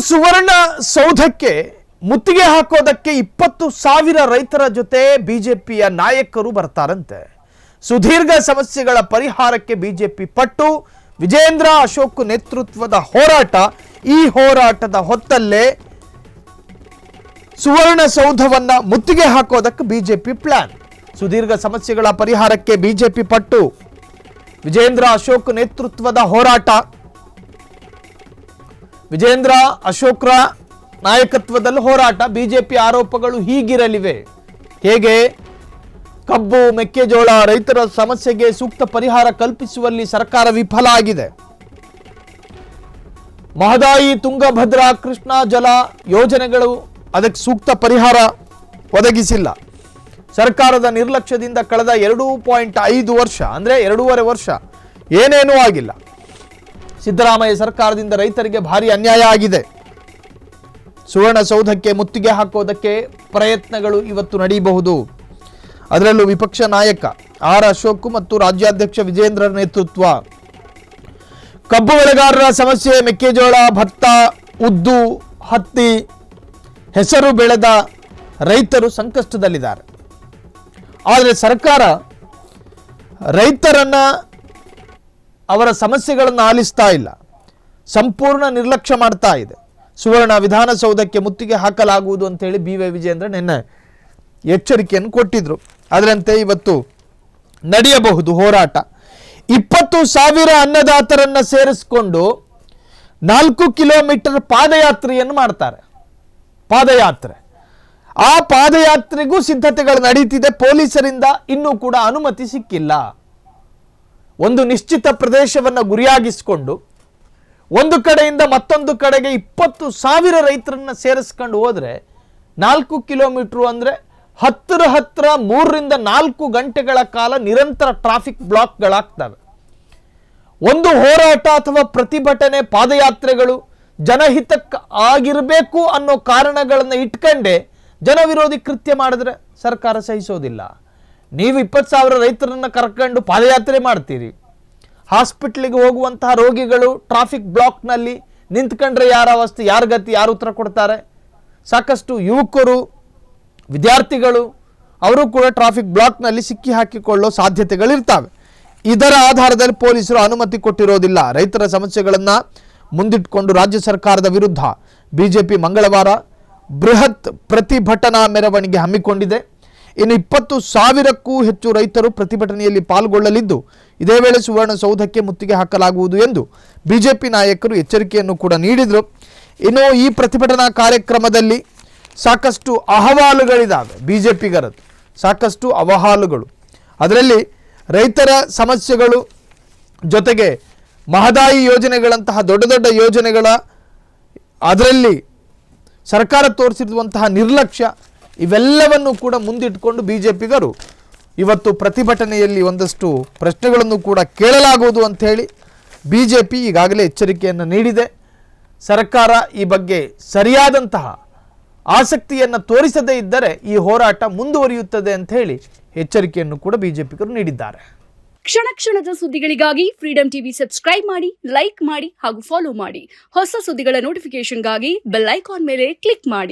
ಸುವರ್ಣ ಸೌಧಕ್ಕೆ ಮುತ್ತಿಗೆ ಹಾಕೋದಕ್ಕೆ 20,000 ರೈತರ ಜೊತೆ ಬಿಜೆಪಿಯ ನಾಯಕರು ಬರ್ತಾರಂತೆ. ಸುದೀರ್ಘ ಸಮಸ್ಯೆಗಳ ಪರಿಹಾರಕ್ಕೆ ಬಿಜೆಪಿ ಪಟ್ಟು. ವಿಜೇಂದ್ರ ಅಶೋಕ್ ನೇತೃತ್ವದ ಹೋರಾಟ. ಈ ಹೋರಾಟದ ಹೊತ್ತಲ್ಲೇ ಸುವರ್ಣ ಸೌಧವನ್ನ ಮುತ್ತಿಗೆ ಹಾಕೋದಕ್ಕೆ ಬಿಜೆಪಿ ಪ್ಲಾನ್. ಸುದೀರ್ಘ ಸಮಸ್ಯೆಗಳ ಪರಿಹಾರಕ್ಕೆ ಬಿಜೆಪಿ ಪಟ್ಟು. ವಿಜೇಂದ್ರ ಅಶೋಕ್ ನೇತೃತ್ವದ ಹೋರಾಟ. ವಿಜೇಂದ್ರ ಅಶೋಕ್ರ ನಾಯಕತ್ವದಲ್ಲಿ ಹೋರಾಟ. ಬಿಜೆಪಿ ಆರೋಪಗಳು ಹೀಗಿರಲಿವೆ. ಹೇಗೆ? ಕಬ್ಬು, ಮೆಕ್ಕೆಜೋಳ ರೈತರ ಸಮಸ್ಯೆಗೆ ಸೂಕ್ತ ಪರಿಹಾರ ಕಲ್ಪಿಸುವಲ್ಲಿ ಸರ್ಕಾರ ವಿಫಲ ಆಗಿದೆ. ಮಹದಾಯಿ, ತುಂಗಭದ್ರಾ, ಕೃಷ್ಣಾ ಜಲ ಯೋಜನೆಗಳು ಅದಕ್ಕೆ ಸೂಕ್ತ ಪರಿಹಾರ ಒದಗಿಸಿಲ್ಲ. ಸರ್ಕಾರದ ನಿರ್ಲಕ್ಷ್ಯದಿಂದ ಕಳೆದ 2.5 ವರ್ಷ ಅಂದ್ರೆ 2.5 ವರ್ಷ ಏನೇನೂ ಆಗಿಲ್ಲ. ಸಿದ್ದರಾಮಯ್ಯ ಸರ್ಕಾರದಿಂದ ರೈತರಿಗೆ ಭಾರಿ ಅನ್ಯಾಯ ಆಗಿದೆ. ಸುವರ್ಣಸೌಧಕ್ಕೆ ಮುತ್ತಿಗೆ ಹಾಕೋದಕ್ಕೆ ಪ್ರಯತ್ನಗಳು ಇವತ್ತು ನಡೆಯಬಹುದು. ಅದರಲ್ಲೂ ವಿಪಕ್ಷ ನಾಯಕ ಆರ್ ಅಶೋಕ್ ಮತ್ತು ರಾಜ್ಯಾಧ್ಯಕ್ಷ ವಿಜೇಂದ್ರ ನೇತೃತ್ವ. ಕಬ್ಬು ಬೆಳೆಗಾರರ ಸಮಸ್ಯೆ, ಮೆಕ್ಕೆಜೋಳ, ಭತ್ತ, ಉದ್ದು, ಹತ್ತಿ, ಹೆಸರು ಬೆಳೆದ ರೈತರು ಸಂಕಷ್ಟದಲ್ಲಿದ್ದಾರೆ. ಆದರೆ ಸರ್ಕಾರ ರೈತರನ್ನ ಅವರ ಸಮಸ್ಯೆಗಳನ್ನು ಆಲಿಸ್ತಾ ಇಲ್ಲ, ಸಂಪೂರ್ಣ ನಿರ್ಲಕ್ಷ್ಯ ಮಾಡ್ತಾ ಇದೆ. ಸುವರ್ಣ ವಿಧಾನಸೌಧಕ್ಕೆ ಮುತ್ತಿಗೆ ಹಾಕಲಾಗುವುದು ಅಂತೇಳಿ ಬಿ.ವೈ. ವಿಜೇಂದ್ರ ನಿನ್ನೆ ಎಚ್ಚರಿಕೆಯನ್ನು ಕೊಟ್ಟಿದ್ರು. ಅದರಂತೆ ಇವತ್ತು ನಡೆಯಬಹುದು ಹೋರಾಟ. 20,000 ಅನ್ನದಾತರನ್ನ ಸೇರಿಸಿಕೊಂಡು 4 ಕಿಲೋಮೀಟರ್ ಪಾದಯಾತ್ರೆಯನ್ನು ಮಾಡ್ತಾರೆ. ಪಾದಯಾತ್ರೆ. ಆ ಪಾದಯಾತ್ರೆಗೂ ಸಿದ್ಧತೆಗಳು ನಡೀತಿದೆ. ಪೊಲೀಸರಿಂದ ಇನ್ನೂ ಕೂಡ ಅನುಮತಿ ಸಿಕ್ಕಿಲ್ಲ. ಒಂದು ನಿಶ್ಚಿತ ಪ್ರದೇಶವನ್ನು ಗುರಿಯಾಗಿಸಿಕೊಂಡು ಒಂದು ಕಡೆಯಿಂದ ಮತ್ತೊಂದು ಕಡೆಗೆ 20,000 ರೈತರನ್ನ ಸೇರಿಸ್ಕೊಂಡು ಹೋದ್ರೆ 4 ಕಿಲೋಮೀಟರ್ ಅಂದ್ರೆ ಹತ್ತಿರ 3 ರಿಂದ 4 ಗಂಟೆಗಳ ಕಾಲ ನಿರಂತರ ಟ್ರಾಫಿಕ್ ಬ್ಲಾಕ್ಗಳಾಗ್ತವೆ. ಒಂದು ಹೋರಾಟ ಅಥವಾ ಪ್ರತಿಭಟನೆ, ಪಾದಯಾತ್ರೆಗಳು ಜನಹಿತಕ್ಕೆ ಆಗಿರಬೇಕು ಅನ್ನೋ ಕಾರಣಗಳನ್ನು ಇಟ್ಕೊಂಡೆ ಜನವಿರೋಧಿ ಕೃತ್ಯ ಮಾಡಿದ್ರೆ ಸರ್ಕಾರ ಸಹಿಸೋದಿಲ್ಲ. ನೀವು 20,000 ರೈತರನ್ನ ಕರ್ಕೊಂಡು ಪಾದಯಾತ್ರೆ ಮಾಡ್ತೀರಿ. ಹಾಸ್ಪಿಟ್ಲಿಗೆ ಹೋಗುವಂತಹ ರೋಗಿಗಳು ಟ್ರಾಫಿಕ್ ಬ್ಲಾಕ್ನಲ್ಲಿ ನಿಂತ್ಕೊಂಡ್ರೆ ಯಾರ ಅವಸ್ಥೆ, ಯಾರ ಗತಿ, ಯಾರು ಉತ್ತರ ಕೊಡ್ತಾರೆ? ಸಾಕಷ್ಟು ಯುವಕರು, ವಿದ್ಯಾರ್ಥಿಗಳು ಅವರು ಕೂಡ ಟ್ರಾಫಿಕ್ ಬ್ಲಾಕ್ನಲ್ಲಿ ಸಿಕ್ಕಿ ಹಾಕಿಕೊಳ್ಳೋ ಸಾಧ್ಯತೆಗಳಿರ್ತವೆ. ಇದರ ಆಧಾರದಲ್ಲಿ ಪೊಲೀಸರು ಅನುಮತಿ ಕೊಟ್ಟಿರೋದಿಲ್ಲ. ರೈತರ ಸಮಸ್ಯೆಗಳನ್ನು ಮುಂದಿಟ್ಟುಕೊಂಡು ರಾಜ್ಯ ಸರ್ಕಾರದ ವಿರುದ್ಧ ಬಿಜೆಪಿ ಮಂಗಳವಾರ ಬೃಹತ್ ಪ್ರತಿಭಟನಾ ಮೆರವಣಿಗೆ ಹಮ್ಮಿಕೊಂಡಿದೆ. ಇನ್ನು 20,000ಕ್ಕೂ ಹೆಚ್ಚು ರೈತರು ಪ್ರತಿಭಟನೆಯಲ್ಲಿ ಪಾಲ್ಗೊಳ್ಳಲಿದ್ದು, ಇದೇ ವೇಳೆ ಸುವರ್ಣಸೌಧಕ್ಕೆ ಮುತ್ತಿಗೆ ಹಾಕಲಾಗುವುದು ಎಂದು ಬಿಜೆಪಿ ನಾಯಕರು ಎಚ್ಚರಿಕೆಯನ್ನು ಕೂಡ ನೀಡಿದರು. ಇನ್ನು ಈ ಪ್ರತಿಭಟನಾ ಕಾರ್ಯಕ್ರಮದಲ್ಲಿ ಸಾಕಷ್ಟು ಅಹವಾಲುಗಳಿದ್ದಾವೆ. ಬಿಜೆಪಿಗರದ್ದು ಸಾಕಷ್ಟು ಅಹವಾಲುಗಳು. ಅದರಲ್ಲಿ ರೈತರ ಸಮಸ್ಯೆಗಳು ಜೊತೆಗೆ ಮಹದಾಯಿ ಯೋಜನೆಗಳಂತಹ ದೊಡ್ಡ ದೊಡ್ಡ ಯೋಜನೆಗಳ ಅದರಲ್ಲಿ ಸರ್ಕಾರ ತೋರಿಸಿರುವಂತಹ ನಿರ್ಲಕ್ಷ್ಯ, ಇವೆಲ್ಲವನ್ನು ಕೂಡ ಮುಂದಿಟ್ಟುಕೊಂಡು ಬಿಜೆಪಿಗರು ಇವತ್ತು ಪ್ರತಿಭಟನೆಯಲ್ಲಿ ಒಂದಷ್ಟು ಪ್ರಶ್ನೆಗಳನ್ನು ಕೂಡ ಕೇಳಲಾಗುವುದು ಅಂತ ಹೇಳಿ ಬಿಜೆಪಿ ಈಗಾಗಲೇ ಎಚ್ಚರಿಕೆಯನ್ನು ನೀಡಿದೆ. ಸರ್ಕಾರ ಈ ಬಗ್ಗೆ ಸರಿಯಾದಂತಹ ಆಸಕ್ತಿಯನ್ನು ತೋರಿಸದೇ ಇದ್ದರೆ ಈ ಹೋರಾಟ ಮುಂದುವರಿಯುತ್ತದೆ ಅಂತ ಹೇಳಿ ಎಚ್ಚರಿಕೆಯನ್ನು ಕೂಡ ಬಿಜೆಪಿಗರು ನೀಡಿದ್ದಾರೆ. ಕ್ಷಣ ಕ್ಷಣದ ಸುದ್ದಿಗಳಿಗಾಗಿ ಫ್ರೀಡಂ ಟಿವಿ ಸಬ್ಸ್ಕ್ರೈಬ್ ಮಾಡಿ, ಲೈಕ್ ಮಾಡಿ ಹಾಗೂ ಫಾಲೋ ಮಾಡಿ. ಹೊಸ ಸುದ್ದಿಗಳ ನೋಟಿಫಿಕೇಶನ್ಗಾಗಿ ಬೆಲ್ ಐಕಾನ್ ಮೇಲೆ ಕ್ಲಿಕ್ ಮಾಡಿ.